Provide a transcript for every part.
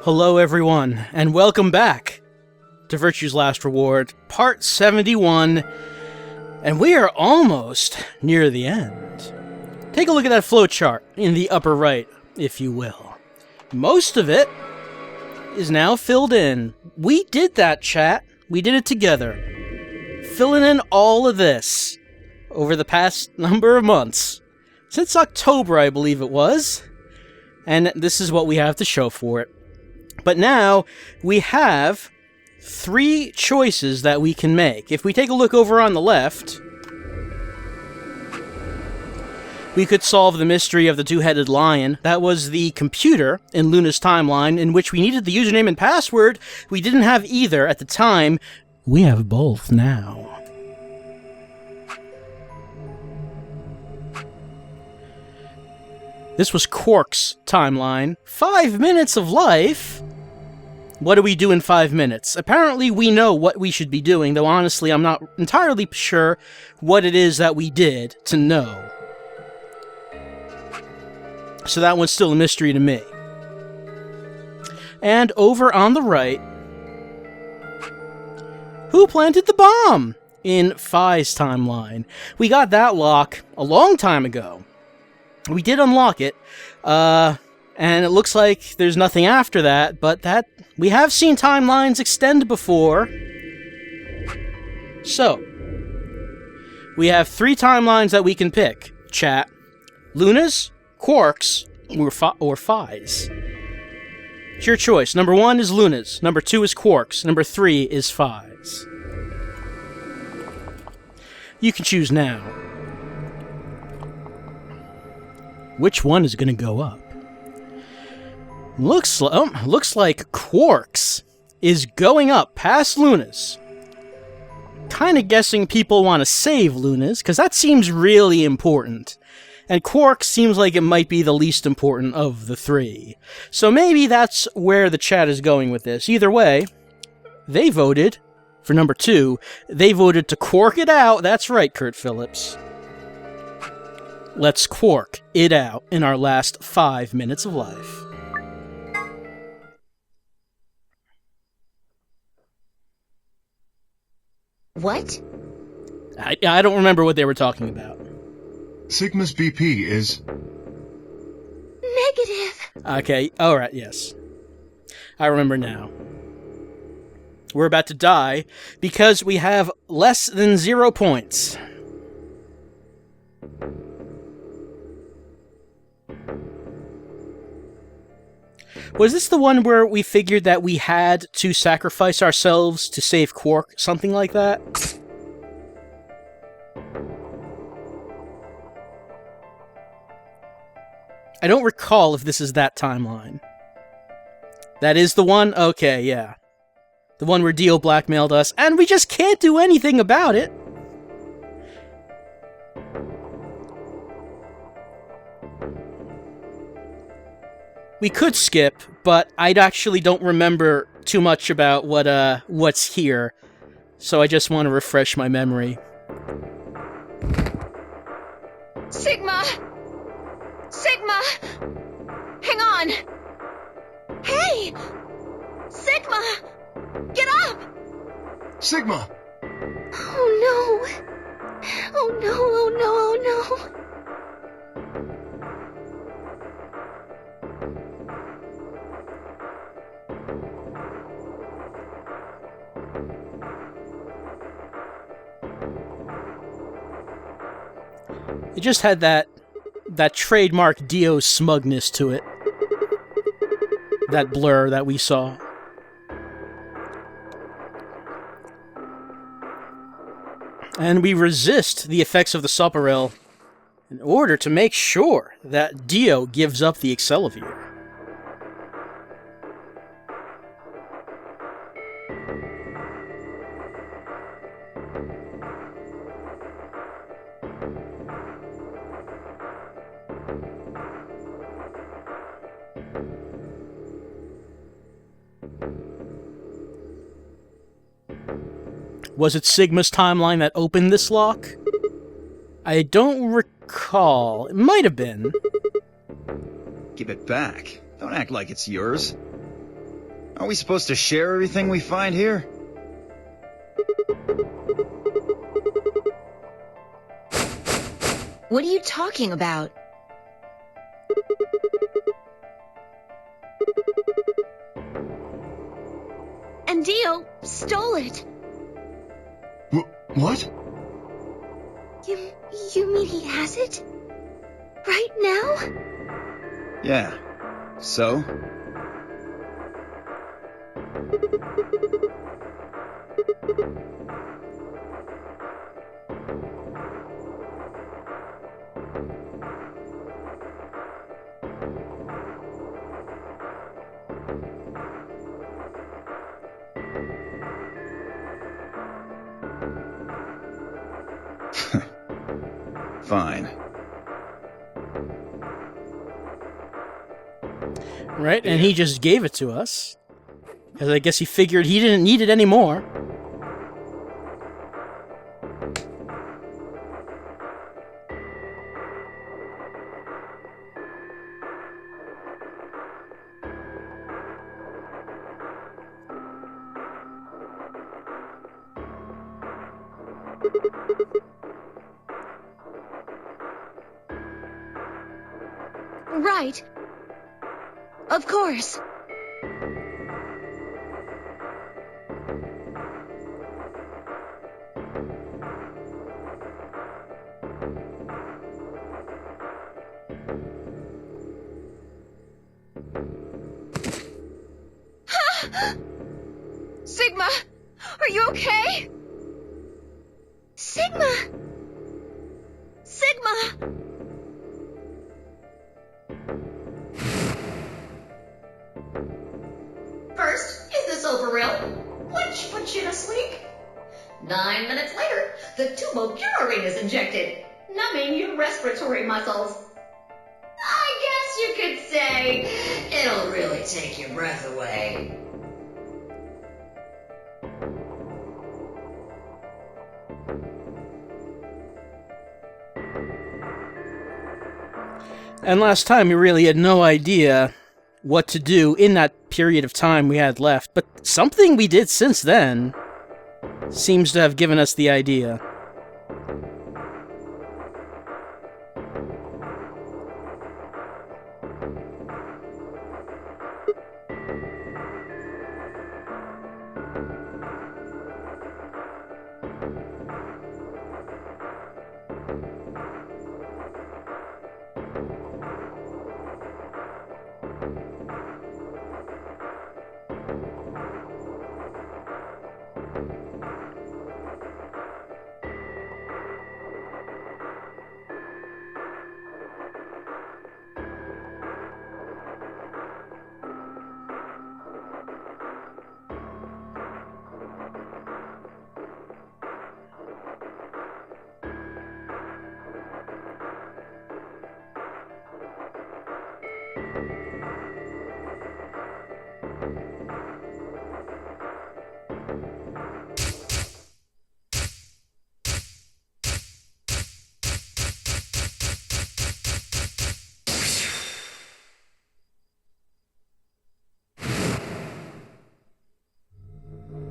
Hello everyone, and welcome back to Virtue's Last Reward, Part 71, and we are almost near the end. Take a look at that flowchart in the upper right, if you will. Most of it is now filled in. We did that, chat. We did it together. Filling in all of this over the past number of months. Since October, I believe it was. And this is what we have to show for it. But now, we have 3 choices that we can make. If we take a look over on the left, we could solve the mystery of the two-headed lion. That was the computer in Luna's timeline in which we needed the username and password. We didn't have either at the time. We have both now. This was Quark's timeline. 5 minutes of life? What do we do in 5 minutes? Apparently we know what we should be doing, though honestly I'm not entirely sure what it is that we did to know. So that one's still a mystery to me. And over on the right, who planted the bomb in Phi's timeline? We got that lock a long time ago. We did unlock it, and it looks like there's nothing after that, but we have seen timelines extend before. So, we have 3 timelines that we can pick, chat. Luna's, Quark's, or Phi's. It's your choice. Number 1 is Luna's, number 2 is Quark's, number 3 is Phi's. You can choose now. Which one is going to go up? Looks like Quark's is going up past Luna's. Kinda guessing people want to save Luna's, because that seems really important. And Quark seems like it might be the least important of the 3. So maybe that's where the chat is going with this. Either way, they voted for number 2. They voted to Quark it out. That's right, Kurt Phillips. Let's Quark it out in our last 5 minutes of life. What? I don't remember what they were talking about. Sigma's BP is... Negative. Okay, alright, yes. I remember now. We're about to die because we have less than 0 points. Was this the one where we figured that we had to sacrifice ourselves to save Quark? Something like that? I don't recall if this is that timeline. That is the one? Okay, yeah. The one where Dio blackmailed us, and we just can't do anything about it. We could skip, but I actually don't remember too much about what's here, so I just want to refresh my memory. Sigma! Sigma! Hang on! Hey! Sigma! Get up! Sigma! Oh no! Oh no, oh no, oh no! It just had that trademark Dio smugness to it. That blur that we saw. And we resist the effects of the Soparel in order to make sure that Dio gives up the Accelavir. Was it Sigma's timeline that opened this lock? I don't recall. It might have been. Give it back. Don't act like it's yours. Aren't we supposed to share everything we find here? What are you talking about? And Dio stole it. What? You mean he has it? Right now? Yeah. So? Fine. Right? And he just gave it to us. Because I guess he figured he didn't need it anymore. Right. Of course. Sigma! Are you okay? Sigma! Sigma! First, is this over real? Which puts you to sleep. 9 minutes later, the tubocularine is injected, numbing your respiratory muscles. I guess you could say it'll really take your breath away. And last time we really had no idea what to do in that period of time we had left, but something we did since then seems to have given us the idea.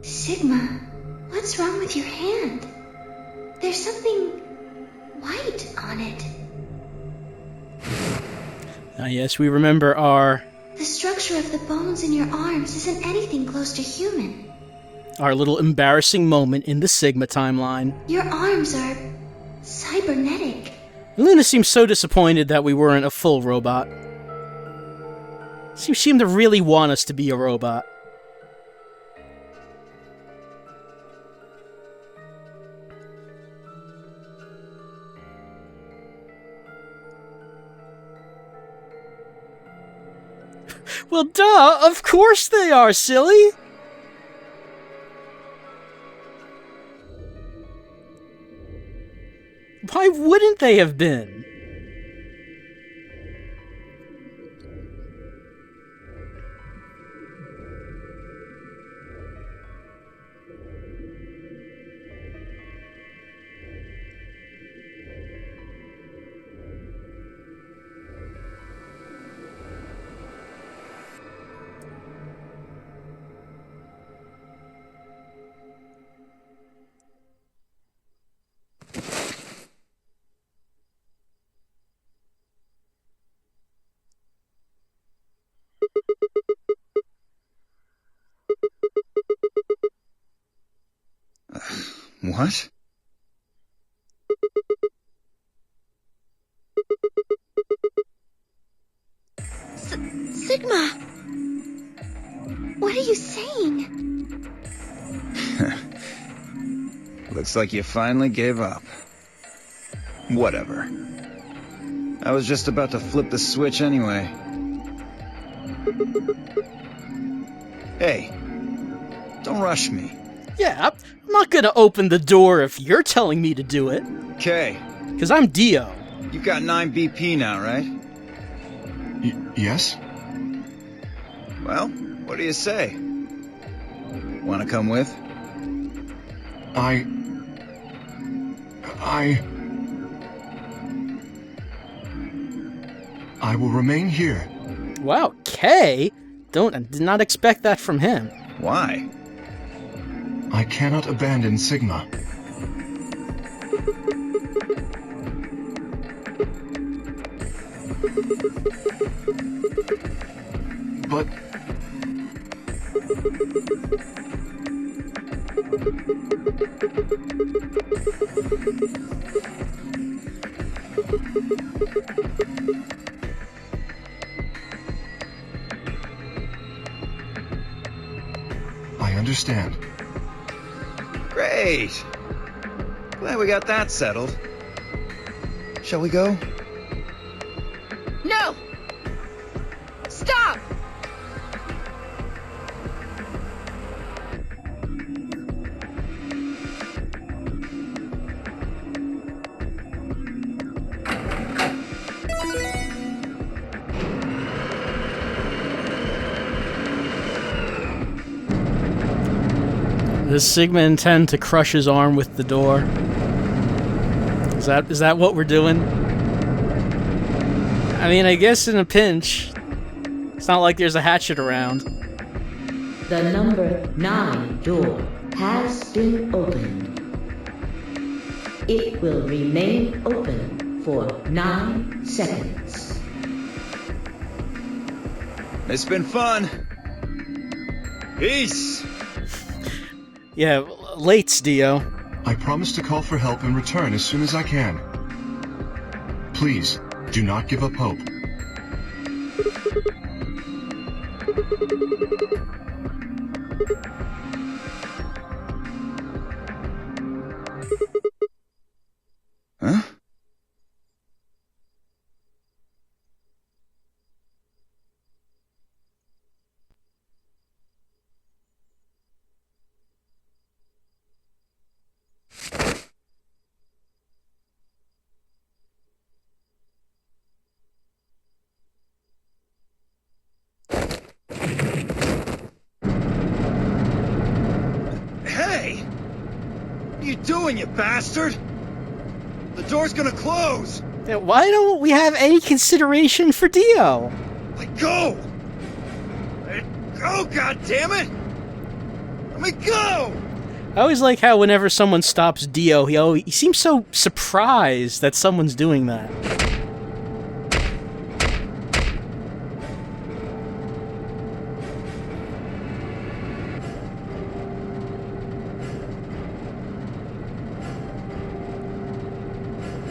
Sigma, what's wrong with your hand? There's something white on it. Ah, yes, we remember our The structure of the bones in your arms isn't anything close to human. little embarrassing moment in the Sigma timeline. Your arms are cybernetic. Luna seems so disappointed that we weren't a full robot. She seemed to really want us to be a robot. Well, duh! Of course they are, silly! Why wouldn't they have been? What? Sigma! What are you saying? Looks like you finally gave up. Whatever. I was just about to flip the switch anyway. Hey, don't rush me. Yeah, I'm not gonna open the door if you're telling me to do it. Okay, Because I'm Dio. you've got 9 BP now, right? Yes? Well, what do you say? Wanna come with? I will remain here. Wow, K? I did not expect that from him. Why? I cannot abandon Sigma. But... I understand. Great! Glad we got that settled. Shall we go? No! Stop! Does Sigma intend to crush his arm with the door? Is that what we're doing? I mean, I guess in a pinch. It's not like there's a hatchet around. The number 9 door has been opened. It will remain open for 9 seconds. It's been fun. Peace! Yeah, lates, Dio. I promise to call for help and return as soon as I can. Please, do not give up hope. Huh? Hey! What are you doing, you bastard? The door's gonna close! Yeah, why don't we have any consideration for Dio? Let go! Let go, goddammit! Let me go! I always like how whenever someone stops Dio, he seems so surprised that someone's doing that.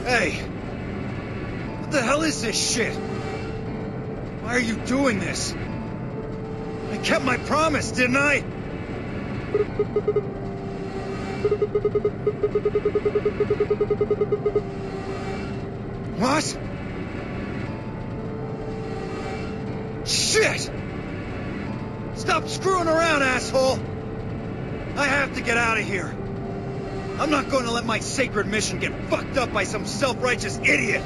Hey! What the hell is this shit? Why are you doing this? I kept my promise, didn't I? What? Shit! Stop screwing around, asshole! I have to get out of here. I'm not going to let my sacred mission get fucked up by some self-righteous idiot!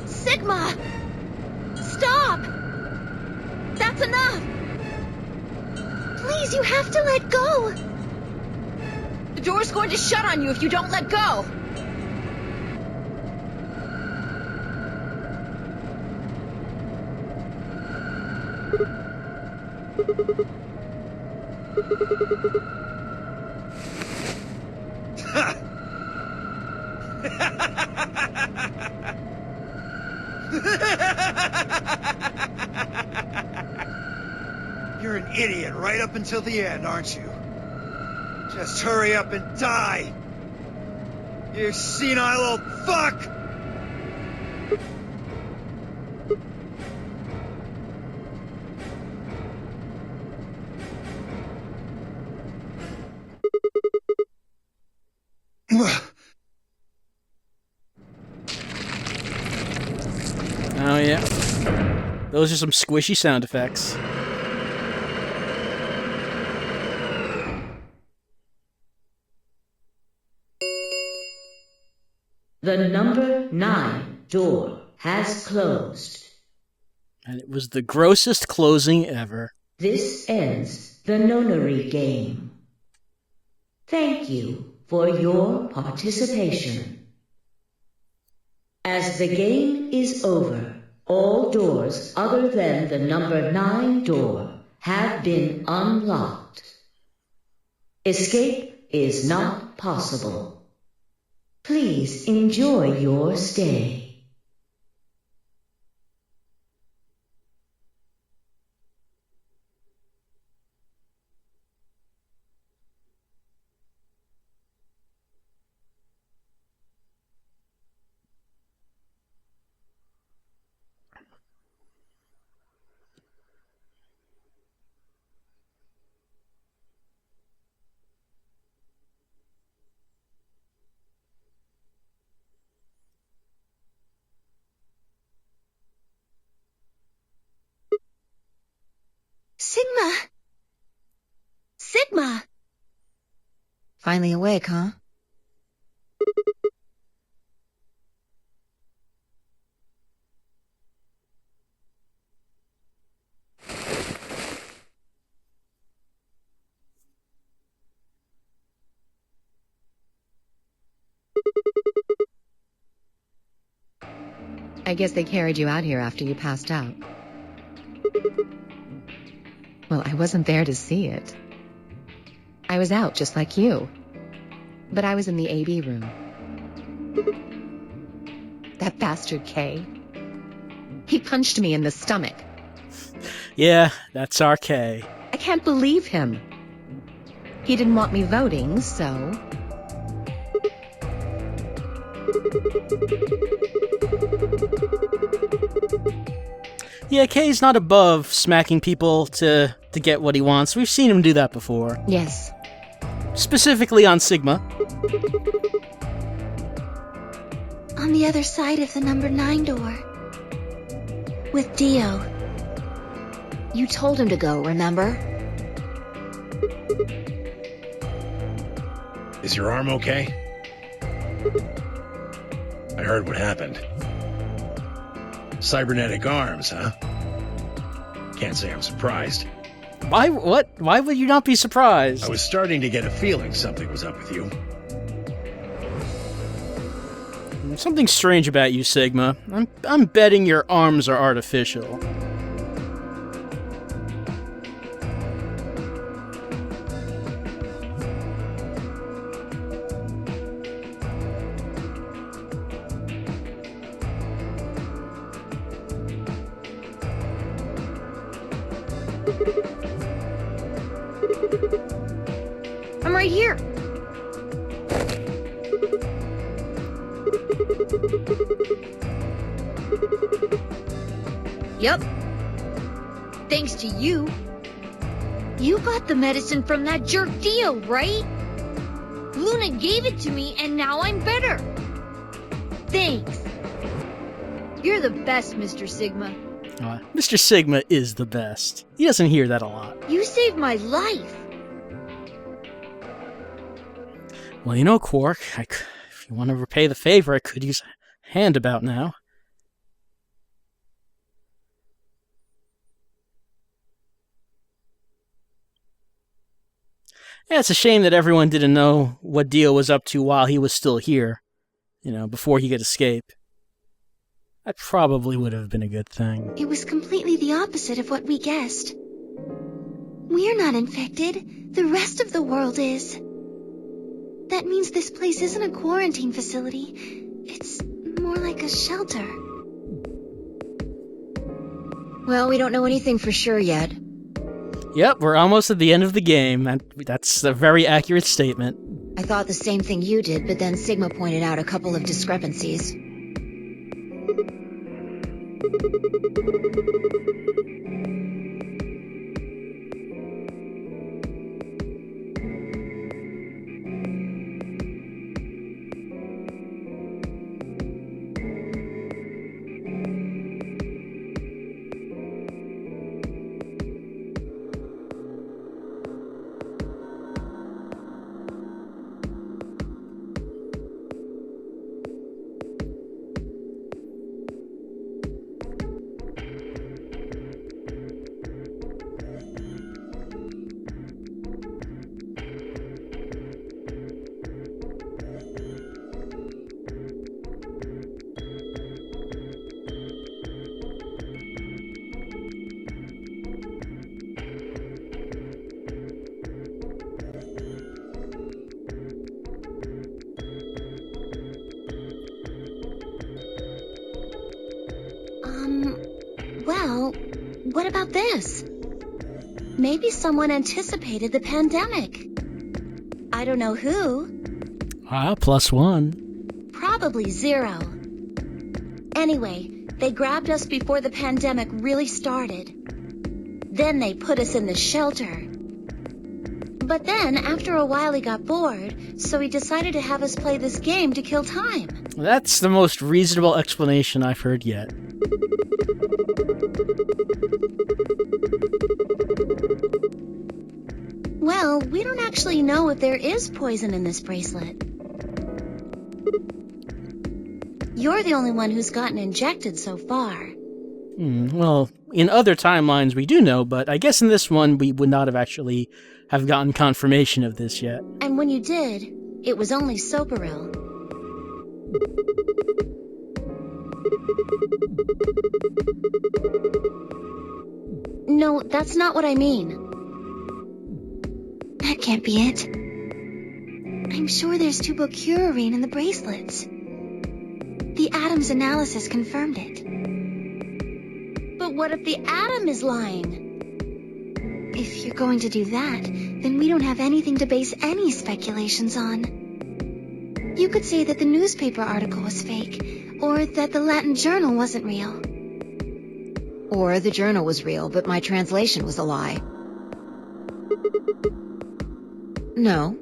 Sigma! Stop! That's enough! Please, you have to let go! The door's going to shut on you if you don't let go! You're an idiot right up until the end, aren't you? Just hurry up and die! You senile old fuck! Oh, yeah. Those are some squishy sound effects. The number 9 door has closed. And it was the grossest closing ever. This ends the nonary game. Thank you for your participation. As the game is over, all doors other than the number 9 door have been unlocked. Escape is not possible. Please enjoy your stay. Sigma! Sigma! Finally awake, huh? I guess they carried you out here after you passed out. Well, I wasn't there to see it. I was out just like you. But I was in the AB room. That bastard K. He punched me in the stomach. Yeah, that's our K. I can't believe him. He didn't want me voting, so... Yeah, K's not above smacking people to get what he wants. We've seen him do that before. Yes. Specifically on Sigma. On the other side of the number 9 door. With Dio. You told him to go, remember? Is your arm okay? I heard what happened. Cybernetic arms, huh? Can't say I'm surprised. Why? What? Why would you not be surprised? I was starting to get a feeling something was up with you. Something strange about you, Sigma. I'm betting your arms are artificial. I'm right here. Yep. Thanks to you. You got the medicine from that jerk Dio, right? Luna gave it to me and now I'm better. Thanks. You're the best, Mr. Sigma. Mr. Sigma is the best. He doesn't hear that a lot. You saved my life. Well, you know, Quark, if you want to repay the favor, I could use a hand about now. Yeah, it's a shame that everyone didn't know what Dio was up to while he was still here. You know, before he could escape. That probably would have been a good thing. It was completely the opposite of what we guessed. We're not infected. The rest of the world is. That means this place isn't a quarantine facility. It's more like a shelter. Well, we don't know anything for sure yet. Yep, we're almost at the end of the game, and that's a very accurate statement. I thought the same thing you did, but then Sigma pointed out a couple of discrepancies. Well, what about this? Maybe someone anticipated the pandemic. I don't know who. +1. Probably Zero. Anyway, they grabbed us before the pandemic really started. Then they put us in the shelter. But then, after a while, he got bored, so he decided to have us play this game to kill time. That's the most reasonable explanation I've heard yet. Well, we don't actually know if there is poison in this bracelet. You're the only one who's gotten injected so far. Well, in other timelines we do know, but I guess in this one we would not have actually have gotten confirmation of this yet. And when you did, it was only Soparil. No, that's not what I mean. That can't be it. I'm sure there's tubocurarine in the bracelets. The Atom's analysis confirmed it. But what if the Atom is lying? If you're going to do that, then we don't have anything to base any speculations on. You could say that the newspaper article was fake, or that the Latin journal wasn't real. Or the journal was real, but my translation was a lie. No.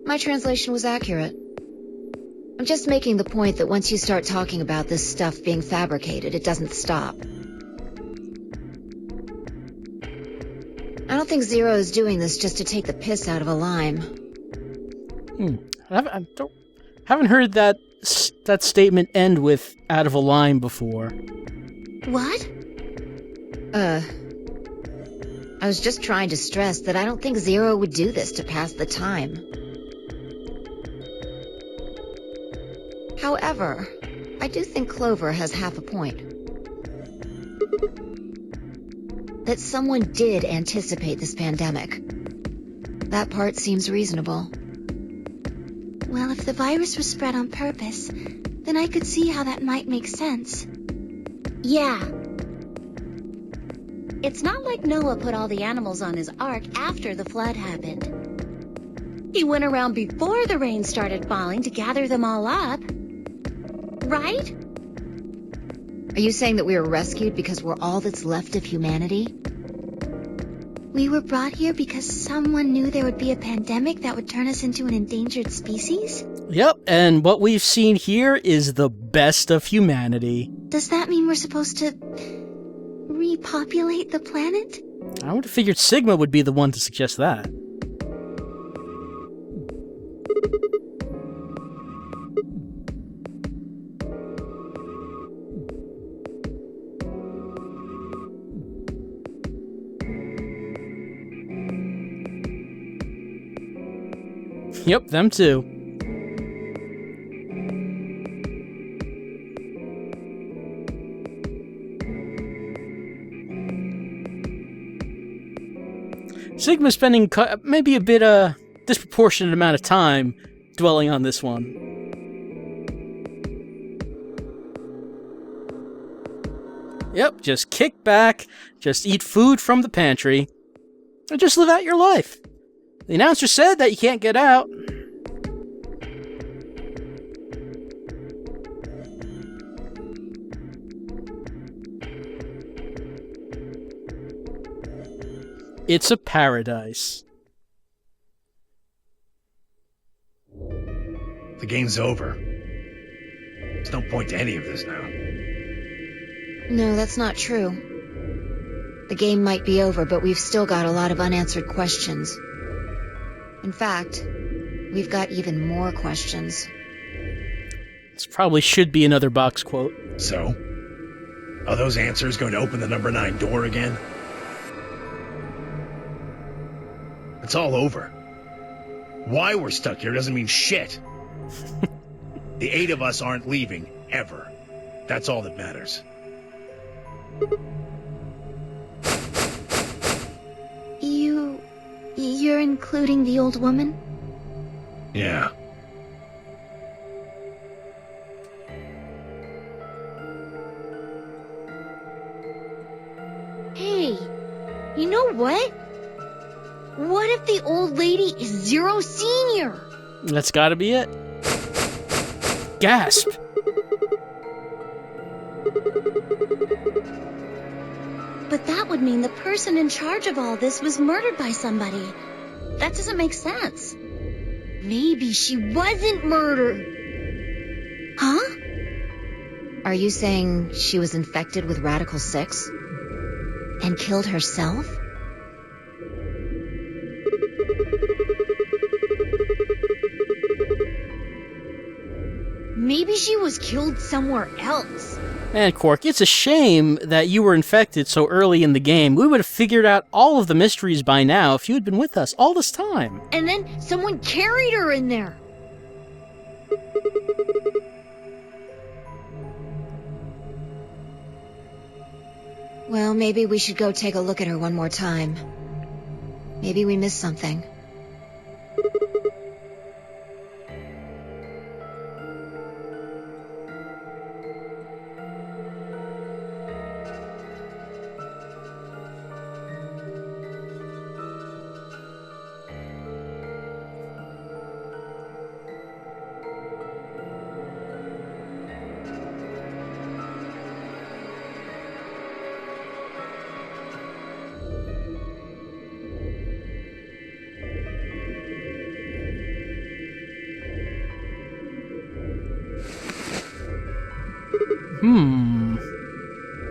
My translation was accurate. I'm just making the point that once you start talking about this stuff being fabricated, it doesn't stop. I don't think Zero is doing this just to take the piss out of a lime. I haven't heard that statement end with "out of a line" before. What? I was just trying to stress that I don't think Zero would do this to pass the time. However, I do think Clover has half a point. That someone did anticipate this pandemic. That part seems reasonable. Well, if the virus was spread on purpose, then I could see how that might make sense. Yeah. It's not like Noah put all the animals on his ark after the flood happened. He went around before the rain started falling to gather them all up. Right? Are you saying that we were rescued because we're all that's left of humanity? We were brought here because someone knew there would be a pandemic that would turn us into an endangered species? Yep, and what we've seen here is the best of humanity. Does that mean we're supposed to repopulate the planet? I would have figured Sigma would be the one to suggest that. Yep, them too. Sigma's spending maybe a bit disproportionate amount of time dwelling on this one. Yep, just kick back, just eat food from the pantry, and just live out your life. The announcer said that you can't get out. It's a paradise. The game's over. There's no point to any of this now. No, that's not true. The game might be over, but we've still got a lot of unanswered questions. In fact, we've got even more questions. This probably should be another box quote. So? Are those answers going to open the number 9 door again? It's all over. Why we're stuck here doesn't mean shit. The 8 of us aren't leaving, ever. That's all that matters. You're including the old woman? Yeah. Hey, you know what? What if the old lady is Zero Senior? That's gotta be it. Gasp! But that would mean the person in charge of all this was murdered by somebody. That doesn't make sense. Maybe she wasn't murdered. Huh? Are you saying she was infected with Radical 6? And killed herself? Maybe she was killed somewhere else. Man, Quark, it's a shame that you were infected so early in the game. We would have figured out all of the mysteries by now if you had been with us all this time. And then someone carried her in there. Well, maybe we should go take a look at her one more time. Maybe we missed something.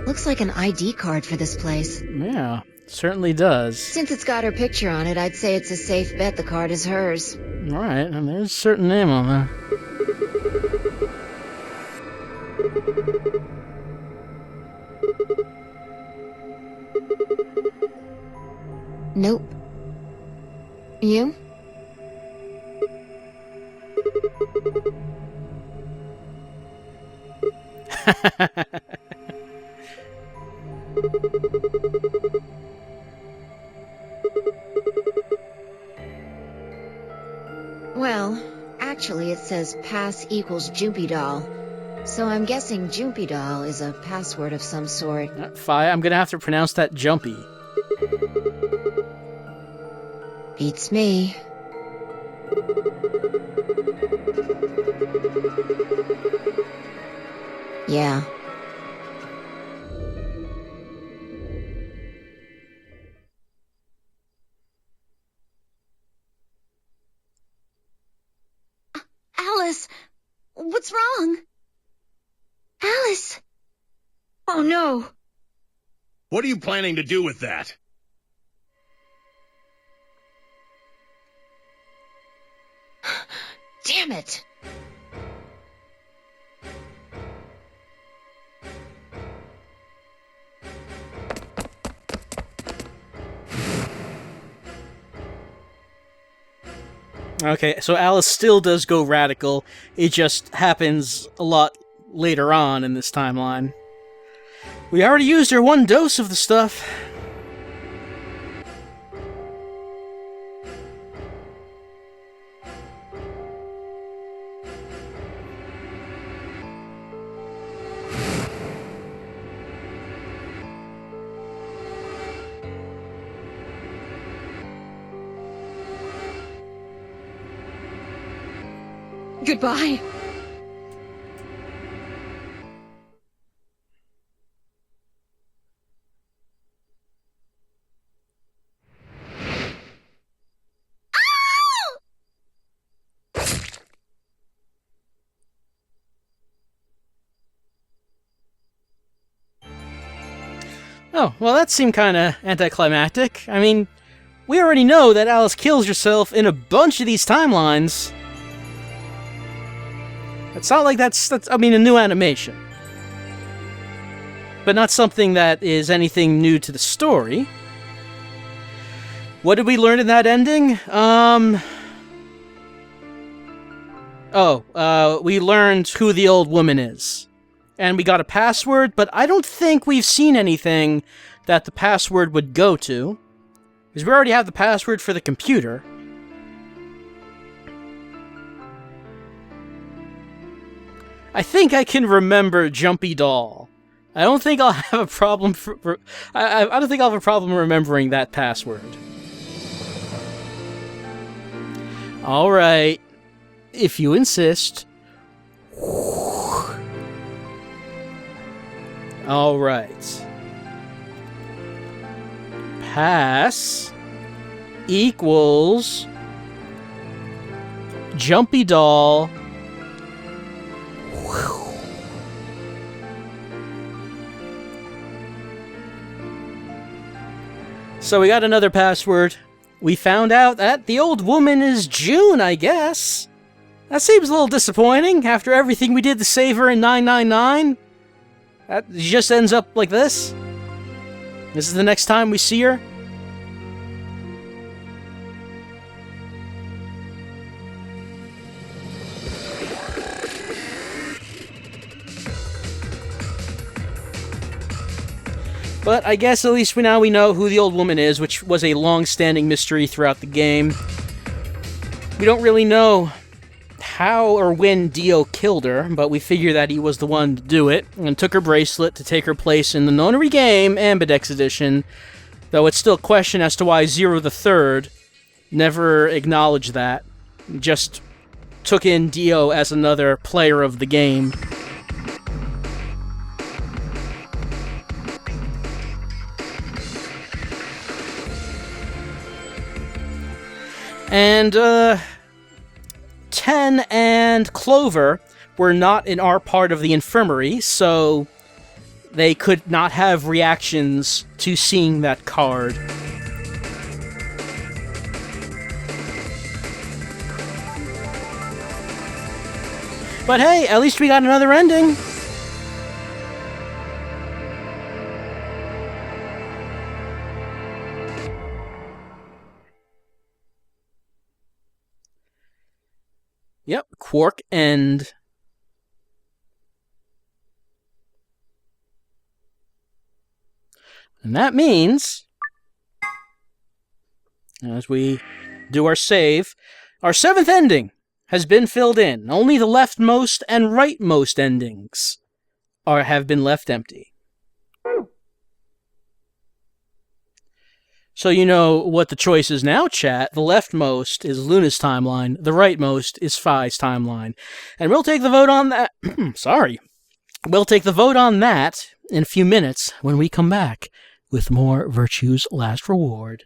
Looks like an ID card for this place. Yeah, certainly does. Since it's got her picture on it, I'd say it's a safe bet the card is hers. Alright, and there's a certain name on there. Nope. You? Well, actually it says pass equals Jumpy Doll. So I'm guessing Jumpy Doll is a password of some sort. Fi, I'm gonna have to pronounce that Jumpy. Beats me. Yeah. Alice! What's wrong? Alice! Oh no! What are you planning to do with that? Damn it! Okay, so Alice still does go radical. It just happens a lot later on in this timeline. We already used her one dose of the stuff. Goodbye. Oh, well, that seemed kind of anticlimactic. I mean, we already know that Alice kills herself in a bunch of these timelines. It's not like that's a new animation. But not something that is anything new to the story. What did we learn in that ending? We learned who the old woman is. And we got a password, but I don't think we've seen anything that the password would go to. Because we already have the password for the computer. I think I can remember Jumpy Doll. I don't think I'll have a problem I don't think I'll have a problem remembering that password. Alright. If you insist. Alright. Pass equals Jumpy Doll. So we got another password. We found out that the old woman is June, I guess. That seems a little disappointing after everything we did to save her in 999. That just ends up like this. This is the next time we see her. But I guess at least we know who the old woman is, which was a long-standing mystery throughout the game. We don't really know how or when Dio killed her, but we figure that he was the one to do it, and took her bracelet to take her place in the Nonary game, Ambidex Edition, though it's still a question as to why Zero the Third never acknowledged that, just took in Dio as another player of the game. And, 10 and Clover were not in our part of the infirmary, so they could not have reactions to seeing that card. But hey, at least we got another ending. Yep, Quark end. And that means, as we do our save, our 7th ending has been filled in. Only the leftmost and rightmost endings have been left empty. So you know what the choice is now, chat. The leftmost is Luna's timeline. The rightmost is Phi's timeline. And we'll take the vote on that. Sorry. We'll take the vote on that in a few minutes when we come back with more Virtue's Last Reward.